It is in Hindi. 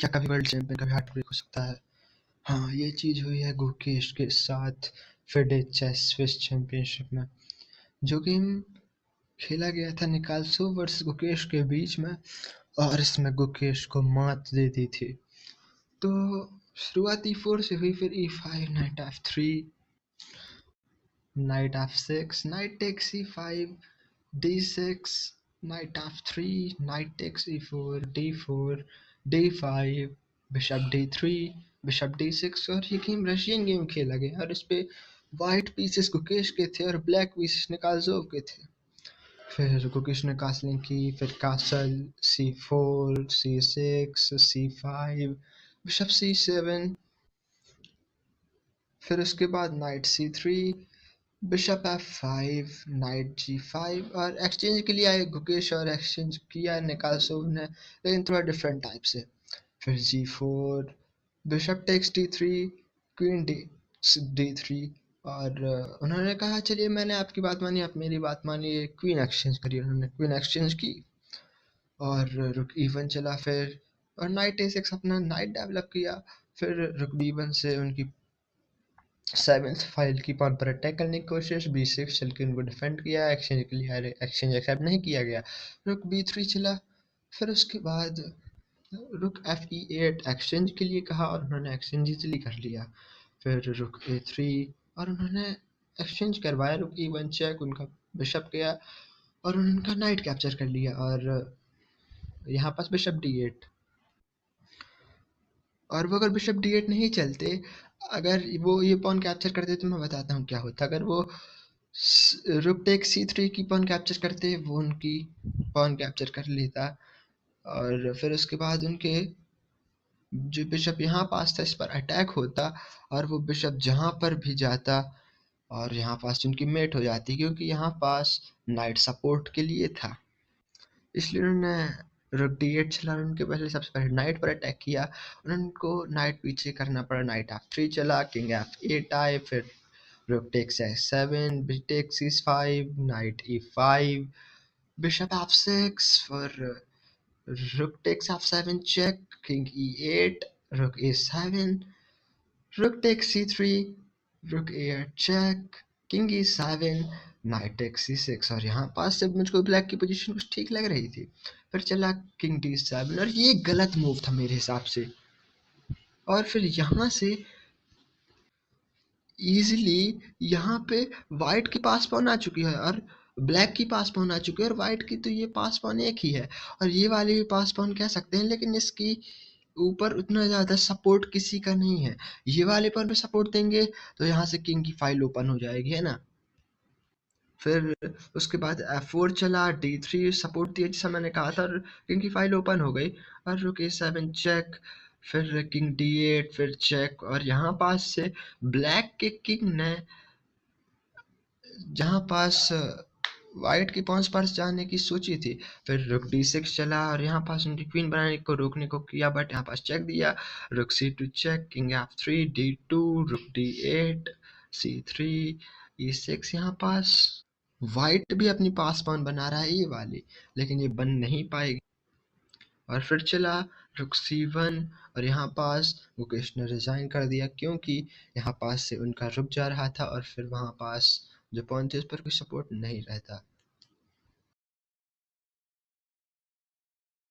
क्या कभी वर्ल्ड चैंपियन कभी हार्ट ब्रेक हो सकता है? हाँ, ये चीज़ हुई है गुकेश के साथ फिडे चेस स्विस चैंपियनशिप में। जो गेम खेला गया था निकालसो वर्सेस गुकेश के बीच में, और इसमें गुकेश को मात दे दी थी। तो शुरुआत e4 से हुई, फिर e5, knight f3, knight f6, knight takes e5, d6, knight f3, knight takes e4, d4, d5, bishop d3, bishop d6। और ये गेम रशियन गेम खेला गया और इस पे वाइट पीसेस गुकेश के थे और ब्लैक पीसेस निकालजोव के थे। फिर गुकेश ने कासलिंग की, फिर castle c4, c6, c5, bishop c7, फिर उसके बाद night c3, bishop f5, night g5। और एक्सचेंज के लिए आए गुकेश और एक्सचेंज किया निकालसोव ने, लेकिन थोड़ा डिफरेंट टाइप से। फिर g4, bishop takes d3, queen d3। और उन्होंने कहा चलिए मैंने आपकी बात मानी, आप मेरी बात मानिए, क्वीन एक्सचेंज करिए। उन्होंने क्वीन एक्सचेंज की और रुक e1 चला। फिर और नाइट a6 अपना नाइट डेवलप किया। फिर रुक b1 से उनकी 7th फाइल की पॉन पर अटैक करने की कोशिश, b6 चल के उनको डिफेंड किया, एक्सचेंज के लिए एक्सचेंज एक्सेप्ट नहीं किया गया, रुक b3 चला। फिर उसके बाद रुक fe8 एक्सचेंज के लिए कहा और उन्होंने एक्सचेंज इजीली कर लिया। फिर रुक a3 और उन्होंने एक्सचेंज करवाया, रुक e1 चेक, उनका बिशप गया और उनका नाइट कैप्चर कर लिया। और यहाँ पास बिशप d8, और वो अगर बिशप d8 नहीं चलते, अगर वो ये पॉन कैप्चर करते तो मैं बताता हूँ क्या होता। अगर वो रुक टेक c3 की पॉन कैप्चर करते, वो उनकी पॉन कैप्चर कर लेता और फिर उसके बाद उनके जो बिशप यहाँ पास था इस पर अटैक होता और वो बिशप जहाँ पर भी जाता और यहाँ पास उनकी मेट हो जाती, क्योंकि यहाँ पास नाइट सपोर्ट के लिए था। इसलिए उन्होंने रुक d8 चला और उनके पहले सबसे पहले नाइट पर अटैक किया। उनको नाइट पीछे करना पड़ा, नाइट f3 चला, किंग f8 आए, फिर rook takes f7, bishop takes c5, knight e5, bishop f6, फिर rook takes f7 check, king e8, रुक a7, रुक टेक्स c3, रुक a8 check, king e7, knight takes c6। और यहाँ पास जब मुझको ब्लैक की पोजीशन कुछ ठीक लग रही थी, फिर चला किंग d7 और ये गलत मूव था मेरे हिसाब से। और फिर यहाँ से इजीली यहाँ पे वाइट की पास पाउन आ चुकी है और ब्लैक की पास पाउन आ चुकी है, और वाइट की तो ये पास पाउन एक ही है और ये वाली भी पास पाउन कह सकते हैं, लेकिन इसकी ऊपर उतना ज़्यादा सपोर्ट किसी का नहीं है। ये वाले पर भी सपोर्ट देंगे तो यहाँ से किंग की फाइल ओपन हो जाएगी, है ना। फिर उसके बाद f4 चला, d3 सपोर्ट दिया जैसा मैंने कहा था और किंग की फाइल ओपन हो गई। और रुक a7 चेक, फिर किंग d8, फिर चेक। और यहाँ पास से ब्लैक के किंग ने जहाँ पास वाइट की पॉन्स पर जाने की सोची थी, फिर रुक d6 चला और यहाँ पास उनकी क्वीन बनाने को रोकने को किया, बट यहाँ पास चेक दिया, रुक c2 check, king f3, d2, रुक d8, c3, e6। यहाँ पास वाइट भी अपनी पास पाउन बना रहा है ये वाली, लेकिन ये बन नहीं पाएगी। और फिर चला रुक c1 और यहाँ पास मुकेश ने रिजाइन कर दिया, क्योंकि यहाँ पास से उनका रुक जा रहा था और फिर वहाँ पास जो पॉइंट थे उस पर कोई सपोर्ट नहीं रहता।